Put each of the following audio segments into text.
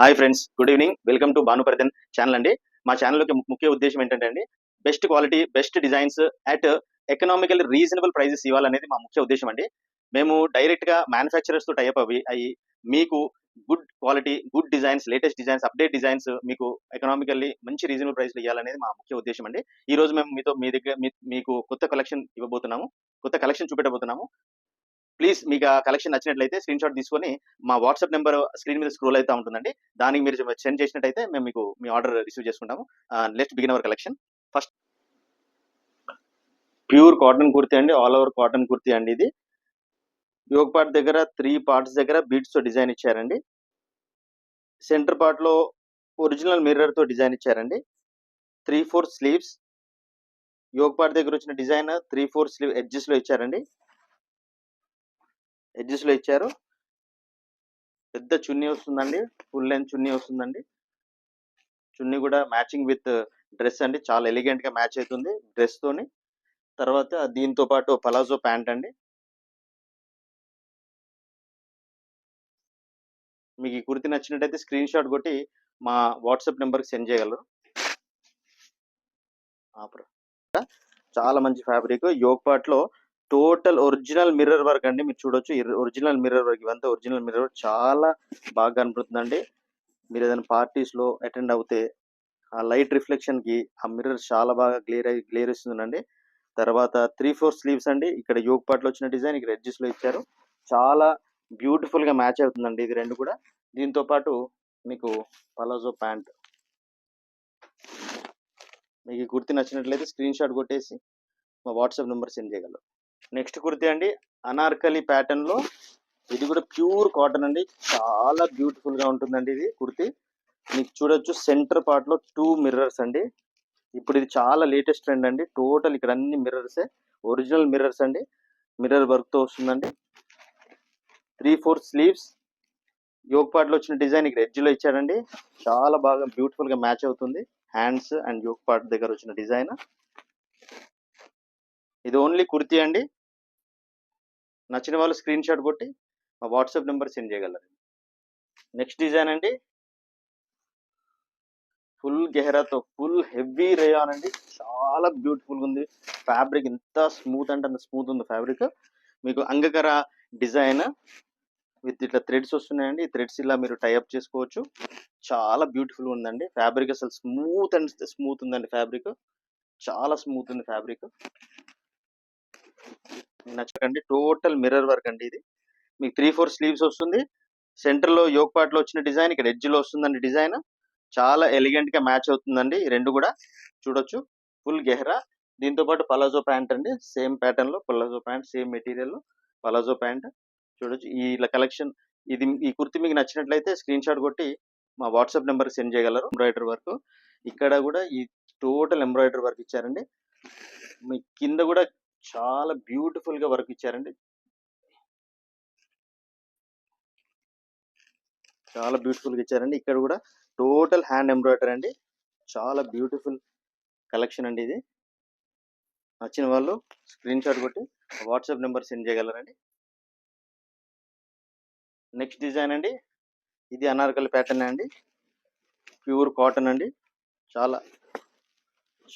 Hi friends, good evening. Welcome to Bhanupradan channel అండి. మా channel యొక్క ముఖ్య ఉద్దేశం ఏంటంటే అండి, best quality, best designs at economical reasonable prices ఇవ్వాలనేది మా ముఖ్య ఉద్దేశం అండి. మేము డైరెక్ట్‌గా మ్యానుఫ్యాక్చరర్స్‌తో టై అప్ అయ్యి మీకు good quality, good designs, latest designs, update designs మీకు ఎకనామికల్లీ మంచి రీజనబుల్ ప్రైస్‌లో ఇయ్యాలనేది మా ముఖ్య ఉద్దేశం అండి. ఈరోజు మేము మీ దగ్గర మీకు కొత్త కలెక్షన్ ఇవ్వబోతున్నాము. కొత్త కలెక్షన్ చూపెట్టబోతున్నాము. ప్లీజ్ మీకు ఆ కలెక్షన్ నచ్చినట్లయితే స్క్రీన్ షాట్ తీసుకొని మా వాట్సాప్ నెంబర్ స్క్రీన్ మీద స్క్రోల్ అవుతా ఉంటుందండి. దానికి మీరు సెండ్ చేసినట్టయితే మేము మీకు మీ ఆర్డర్ రిసీవ్ చేసుకుంటాము. Let's begin our collection. First pure cotton kurti అండి, ఆల్ ఓవర్ కాటన్ కుర్తీ అండి. ఇది యోగ్ పార్ట్ దగ్గర 3 పార్ట్స్ దగ్గర బీడ్స్ తో డిజైన్ ఇచ్చారండి. సెంటర్ పార్ట్ లో ఒరిజినల్ మిర్రర్ తో డిజైన్ ఇచ్చారండి. 3/4 స్లీవ్స్. యోగ్ పార్ట్ దగ్గర వచ్చిన డిజైన్ 3/4 స్లీవ్ ఎడ్జెస్ లో ఇచ్చారండి. ఎడ్జెస్ లో ఇచ్చారు. పెద్ద చున్నీ వస్తుందండి, ఫుల్ లెంత్ చున్నీ వస్తుందండి. చున్నీ కూడా మ్యాచింగ్ విత్ డ్రెస్ అండి, చాలా ఎలిగెంట్ గా మ్యాచ్ అవుతుంది డ్రెస్ తోని. తర్వాత దీంతో పాటు పలాజో ప్యాంట్ అండి. మీకు ఈ కుర్తి నచ్చినట్టయితే స్క్రీన్ షాట్ కొట్టి మా వాట్సాప్ నెంబర్కి సెండ్ చేయగలరు. చాలా మంచి ఫ్యాబ్రిక్. యోగ్ పార్ట్ లో టోటల్ ఒరిజినల్ మిర్రర్ వర్క్ అండి. మీరు చూడొచ్చు, ఒరిజినల్ మిర్రర్ వర్క్. ఇవంతా ఒరిజినల్ మిర్రర్ వర్క్, చాలా బాగా కనపడుతుందండి. మీరు ఏదైనా పార్టీస్ లో అటెండ్ అవుతే ఆ లైట్ రిఫ్లెక్షన్ కి ఆ మిర్రర్ చాలా బాగా గ్లేర్ ఇస్తుందండి. తర్వాత 3/4 స్లీవ్స్ అండి. ఇక్కడ యోగ్ పార్ట్ లో వచ్చిన డిజైన్ ఇక్కడ ఎడ్జెస్ లో ఇచ్చారు. చాలా బ్యూటిఫుల్ గా మ్యాచ్ అవుతుందండి ఇది రెండు కూడా. దీంతో పాటు మీకు పలాజో ప్యాంట్. మీకు ఈ కుర్తి నచ్చినట్లయితే స్క్రీన్ షాట్ కొట్టేసి మా వాట్సాప్ నెంబర్ సెండ్ చేయగలరు. నెక్స్ట్ కుర్తి అండి, అనార్కలి ప్యాటర్న్ లో. ఇది కూడా ప్యూర్ కాటన్ అండి, చాలా బ్యూటిఫుల్ గా ఉంటుందండి ఇది కుర్తి. మీకు చూడొచ్చు సెంటర్ పార్ట్ లో 2 మిర్రర్స్ అండి. ఇప్పుడు ఇది చాలా లేటెస్ట్ ట్రెండ్ అండి. టోటల్ ఇక్కడ అన్ని మిర్రర్సే, ఒరిజినల్ మిర్రర్స్ అండి. మిర్రర్ వర్క్ తో వస్తుందండి. 3/4 స్లీవ్స్. యోగ్ పార్ట్ లో వచ్చిన డిజైన్ ఇక్కడ ఎడ్జ్ లో ఇచ్చాడండి. చాలా బాగా బ్యూటిఫుల్ గా మ్యాచ్ అవుతుంది హ్యాండ్స్ అండ్ యోగ్ పార్ట్ దగ్గర వచ్చిన డిజైన్. ఇది ఓన్లీ కుర్తీ అండి. నచ్చిన వాళ్ళు స్క్రీన్ షాట్ కొట్టి మా వాట్సాప్ నెంబర్ సెండ్ చేయగలరు. నెక్స్ట్ డిజైన్ అండి, ఫుల్ గెహరాతో ఫుల్ హెవీ రేయాన్ అండి. చాలా బ్యూటిఫుల్ గా ఉంది ఫ్యాబ్రిక్. ఎంత స్మూత్ అంటే అంత స్మూత్ ఉంది ఫ్యాబ్రిక్. మీకు అంగకర డిజైన్ విత్ ఇట్లా థ్రెడ్స్ వస్తున్నాయండి. ఈ థ్రెడ్స్ ఇలా మీరు టైఅప్ చేసుకోవచ్చు. చాలా బ్యూటిఫుల్ ఉందండి ఫ్యాబ్రిక్. అసలు స్మూత్ అండ్ స్మూత్ ఉందండి ఫ్యాబ్రిక్. చాలా స్మూత్ ఉంది ఫ్యాబ్రిక్. నచ్చకండి. టోటల్ మిర్రర్ వర్క్ అండి ఇది. మీకు 3/4 స్లీవ్స్ వస్తుంది. సెంటర్ లో యోగ్ పార్ట్ లో వచ్చిన డిజైన్ ఇక్కడ ఎడ్జ్ లో వస్తుందండి డిజైన్. చాలా ఎలిగెంట్ గా మ్యాచ్ అవుతుందండి ఈ రెండు కూడా. చూడొచ్చు ఫుల్ గెహరా. దీంతో పాటు పలాజో ప్యాంట్ అండి, సేమ్ ప్యాటర్న్ లో పలాజో ప్యాంట్, సేమ్ మెటీరియల్ లో పలాజో ప్యాంట్. చూడొచ్చు ఈ కలెక్షన్. ఈ కుర్తి మీకు నచ్చినట్లయితే స్క్రీన్ షాట్ కొట్టి మా వాట్సాప్ నెంబర్ సెండ్ చేయగలరు. ఎంబ్రాయిడరీ వర్క్ ఇక్కడ కూడా ఈ టోటల్ ఎంబ్రాయిడరీ వర్క్ ఇచ్చారండి. మీ కింద కూడా చాలా బ్యూటిఫుల్ గా వర్క్ ఇచ్చారండి. చాలా బ్యూటిఫుల్ గా ఇచ్చారండి. ఇక్కడ కూడా టోటల్ హ్యాండ్ ఎంబ్రాయిడరీ అండి. చాలా బ్యూటిఫుల్ కలెక్షన్ అండి ఇది. నచ్చిన వాళ్ళు స్క్రీన్ షాట్ కొట్టి వాట్సాప్ నెంబర్ సెండ్ చేయగలరండి. నెక్స్ట్ డిజైన్ అండి, ఇది అనార్కలి ప్యాటర్న్ అండి. ప్యూర్ కాటన్ అండి. చాలా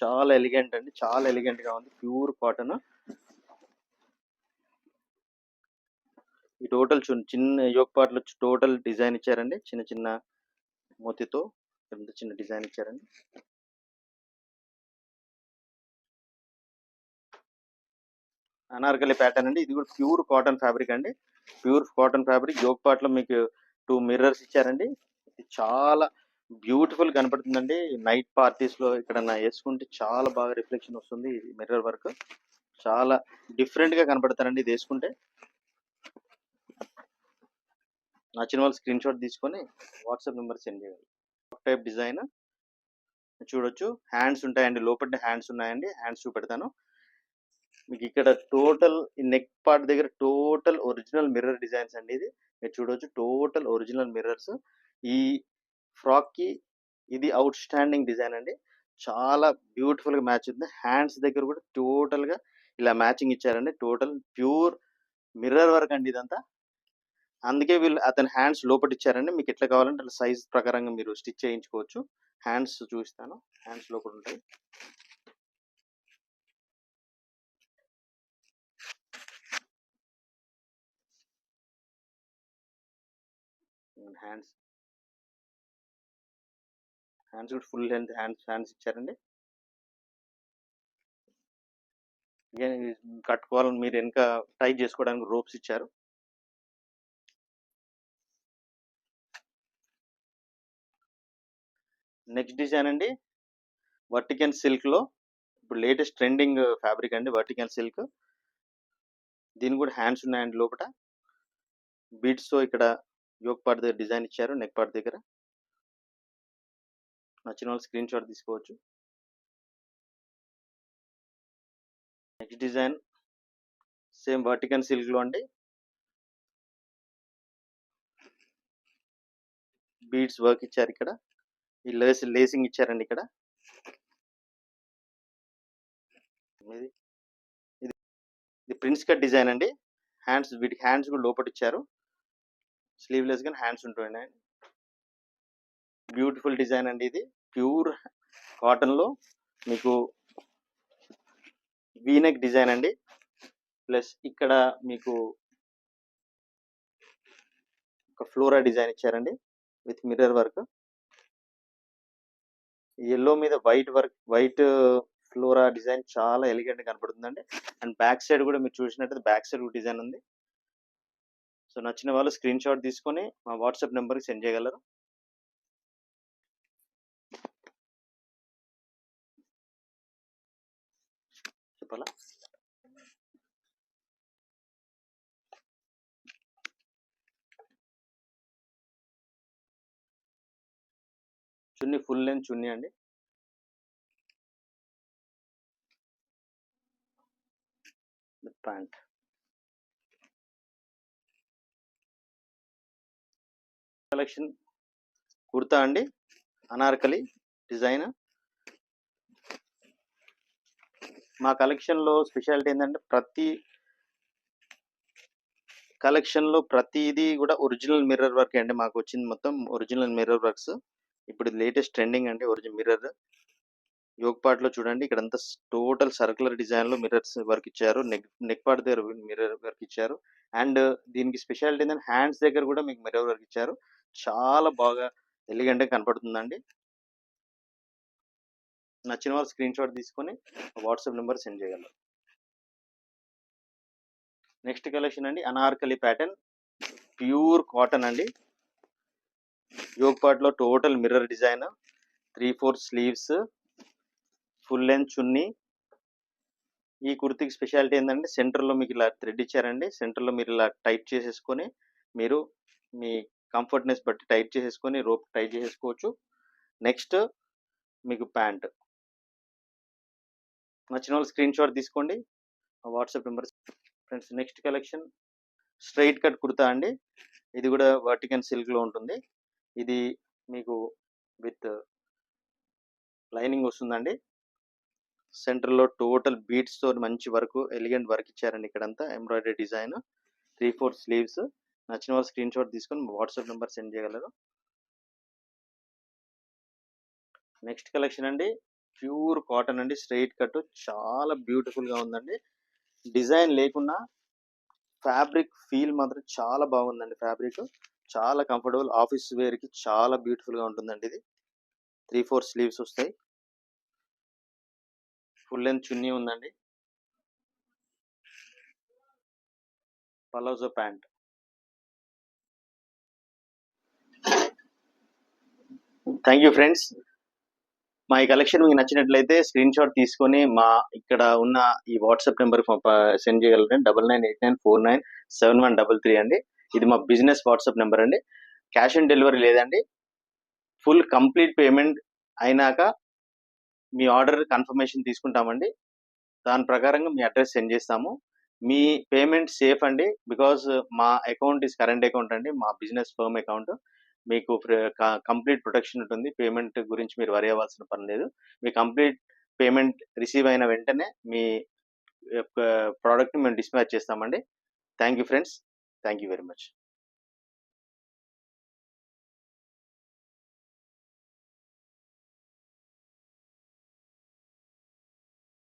చాలా ఎలిగెంట్ అండి, చాలా ఎలిగెంట్ గా ఉంది. Pure cotton. ఈ టోటల్ చిన్న యోగ్ పార్ట్ లో టోటల్ డిజైన్ ఇచ్చారండి. చిన్న చిన్న మోతితో చిన్న డిజైన్ ఇచ్చారండి. అనార్కలి ప్యాటర్న్ అండి. ఇది కూడా ప్యూర్ కాటన్ ఫ్యాబ్రిక్ అండి. Pure cotton fabric. Yog part లో మీకు 2 మిర్రర్స్ ఇచ్చారండి. ఇది చాలా బ్యూటిఫుల్ కనపడుతుందండి. నైట్ పార్టీస్ లో ఇక్కడ వేసుకుంటే చాలా బాగా రిఫ్లెక్షన్ వస్తుంది. మిర్రర్ వర్క్ చాలా డిఫరెంట్ గా కనపడతారండి ఇది వేసుకుంటే. నచ్చిన వాళ్ళు స్క్రీన్ షాట్ తీసుకొని వాట్సాప్ నెంబర్ సెండ్ చేయాలి. టైప్ డిజైన్ చూడొచ్చు. హ్యాండ్స్ ఉంటాయండి, లోపల హ్యాండ్స్ ఉన్నాయండి. హ్యాండ్స్ చూపెడతాను మీకు. ఇక్కడ టోటల్ నెక్ పార్ట్ దగ్గర టోటల్ ఒరిజినల్ మిర్రర్ డిజైన్స్ అండి. ఇది మీరు చూడొచ్చు, టోటల్ ఒరిజినల్ మిర్రర్స్. ఈ ఫ్రాక్ కి ఇది అవుట్ స్టాండింగ్ డిజైన్ అండి. చాలా బ్యూటిఫుల్ గా మ్యాచ్ ఉంది. హ్యాండ్స్ దగ్గర కూడా టోటల్ గా ఇలా మ్యాచింగ్ ఇచ్చారండి. టోటల్ ప్యూర్ మిర్రర్ వర్క్ అండి ఇదంతా. అందుకే వీళ్ళు అతని హ్యాండ్స్ లోపటిచ్చారండి. మీకు ఎట్లా కావాలంటే అట్లా సైజ్ ప్రకారంగా మీరు స్టిచ్ చేయించుకోవచ్చు. హ్యాండ్స్ చూపిస్తాను. హ్యాండ్స్ లోపలుంటాయి. హ్యాండ్స్ హ్యాండ్స్ కూడా ఫుల్ లెంత్ హ్యాండ్స్ ఇచ్చారండి. కట్టుకోవాలని మీరు వెనక టైట్ చేసుకోవడానికి రోప్స్ ఇచ్చారు. నెక్స్ట్ డిజైన్ అండి వర్టికన్ సిల్క్లో ఇప్పుడు లేటెస్ట్ ట్రెండింగ్ ఫ్యాబ్రిక్ అండి వర్టికన్ సిల్క్. దీని కూడా హ్యాండ్స్ ఉన్నాయండి లోపల. బీడ్స్తో ఇక్కడ యోక్ పార్ట్ దగ్గర డిజైన్ ఇచ్చారు, నెక్ పార్ట్ దగ్గర. నచ్చిన వాళ్ళు స్క్రీన్ షాట్ తీసుకోవచ్చు. నెక్స్ట్ డిజైన్ సేమ్ వర్టికన్ సిల్క్లో అండి. బీడ్స్ వర్క్ ఇచ్చారు ఇక్కడ. ఈ లేసింగ్ ఇచ్చారండి ఇక్కడ. ఇది ప్రిన్స్ కట్ డిజైన్ అండి. వీటికి హ్యాండ్స్ కూడా లోపల ఇచ్చారు. స్లీవ్లెస్ గా హ్యాండ్స్ ఉంటున్నాయి. బ్యూటిఫుల్ డిజైన్ అండి. ఇది ప్యూర్ కాటన్ లో మీకు వీనెక్ డిజైన్ అండి. ప్లస్ ఇక్కడ మీకు ఒక ఫ్లోరా డిజైన్ ఇచ్చారండి విత్ మిర్రర్ వర్క్. ఎల్లో మీద వైట్ ఫ్లోరా డిజైన్ చాలా ఎలిగెంట్ గా కనపడుతుందండి. అండ్ బ్యాక్ సైడ్ కూడా మీరు చూసినట్టు బ్యాక్ సైడ్ డిజైన్ ఉంది. సో నచ్చిన వాళ్ళు స్క్రీన్ షాట్ తీసుకొని మా వాట్సాప్ నెంబర్కి సెండ్ చేయగలరు. చెప్పాలా? చున్నీ ఫుల్ లెంత్ చున్నీ అండి. ప్యాంట్ కలెక్షన్ కుర్తా అండి, అనార్కలి డిజైన్. మా కలెక్షన్లో స్పెషాలిటీ ఏంటంటే ప్రతి కలెక్షన్లో ప్రతిదీ కూడా ఒరిజినల్ మిర్రర్ వర్క్ అండి. మాకు వచ్చింది మొత్తం ఒరిజినల్ మిర్రర్ వర్క్స్. ఇప్పుడు లేటెస్ట్ ట్రెండింగ్ అండి ఒరిజినల్ మిర్రర్. యోగ్ పార్ట్ లో చూడండి, ఇక్కడ అంతా టోటల్ సర్కులర్ డిజైన్ లో మిర్రర్స్ వర్క్ ఇచ్చారు. నెక్ పార్ట్ దగ్గర మిర్రర్ వర్క్ ఇచ్చారు. అండ్ దీనికి స్పెషాలిటీ ఏంటంటే హ్యాండ్స్ దగ్గర కూడా మీకు మిర్రర్ వర్క్ ఇచ్చారు. చాలా బాగా ఎలిగెంట్ గా కనపడుతుందండి. నచ్చిన వాళ్ళు స్క్రీన్ షాట్ తీసుకొని వాట్సాప్ నెంబర్ సెండ్ చేయగలరు. నెక్స్ట్ కలెక్షన్ అండి అనార్కలి ప్యాటర్న్, ప్యూర్ కాటన్ అండి. యోగ్ పార్ట్ లో total mirror design, 3/4 sleeves, full length chunni. ఈ కుర్తీకి స్పెషాలిటీ ఏంటంటే సెంటర్లో మీకు ఇలా థ్రెడ్ ఇచ్చారండి. సెంటర్లో మీరు ఇలా టైట్ చేసేసుకొని మీరు మీ కంఫర్ట్నెస్ బట్టి టైట్ చేసేసుకొని రోప్ టైట్ చేసేసుకోవచ్చు. నెక్స్ట్ మీకు ప్యాంట్. నచ్చిన వాళ్ళు స్క్రీన్ షాట్ తీసుకోండి, WhatsApp number. Friends next collection straight cut kurta అండి. ఇది కూడా వర్టికన్ సిల్క్లో ఉంటుంది. ఇది మీకు విత్ లైనింగ్ వస్తుందండి. సెంటర్లో టోటల్ బీట్స్ తో మంచి వర్క్, ఎలిగెంట్ వర్క్ ఇచ్చారండి. ఇక్కడంతా ఎంబ్రాయిడరీ డిజైన్, 3/4 స్లీవ్స్. నచ్చిన వాళ్ళు స్క్రీన్ షాట్ తీసుకొని వాట్సాప్ నెంబర్ సెండ్ చేయగలరు. నెక్స్ట్ కలెక్షన్ అండి ప్యూర్ కాటన్ అండి, స్ట్రైట్ కట్. చాలా బ్యూటిఫుల్ గా ఉందండి. డిజైన్ లేకున్నా ఫ్యాబ్రిక్ ఫీల్ మాత్రం చాలా బాగుందండి. ఫ్యాబ్రిక్ చాలా కంఫర్టబుల్, ఆఫీస్ వేర్ కి చాలా బ్యూటిఫుల్ గా ఉంటుందండి. ఇది 3/4 స్లీవ్స్ వస్తాయి. ఫుల్ లెంత్ చున్నీ ఉందండి. Palazzo pant. Thank you friends. మా ఈ కలెక్షన్ మీకు నచ్చినట్లయితే స్క్రీన్ షాట్ తీసుకొని మా ఇక్కడ ఉన్న ఈ వాట్సాప్ నెంబర్ సెండ్ చేయగలరండి. 9989497133 అండి. ఇది మా బిజినెస్ వాట్సాప్ నెంబర్ అండి. క్యాష్ ఆన్ డెలివరీ లేదండి. ఫుల్ కంప్లీట్ పేమెంట్ అయినాక మీ ఆర్డర్ కన్ఫర్మేషన్ తీసుకుంటామండి. దాని ప్రకారంగా మీ అడ్రస్ సెండ్ చేస్తాము. మీ పేమెంట్ సేఫ్ అండి, బికాజ్ మా అకౌంట్ ఇస్ కరెంట్ అకౌంట్ అండి, మా బిజినెస్ ఫర్మ్ అకౌంట్. మీకు కంప్లీట్ ప్రొటెక్షన్ ఉంటుంది. పేమెంట్ గురించి మీరు వరి అవ్వాల్సిన పని లేదు. మీ కంప్లీట్ పేమెంట్ రిసీవ్ అయిన వెంటనే మీ ప్రోడక్ట్ని మేము డిస్పాచ్ చేస్తామండి. Thank you friends. Thank you very much.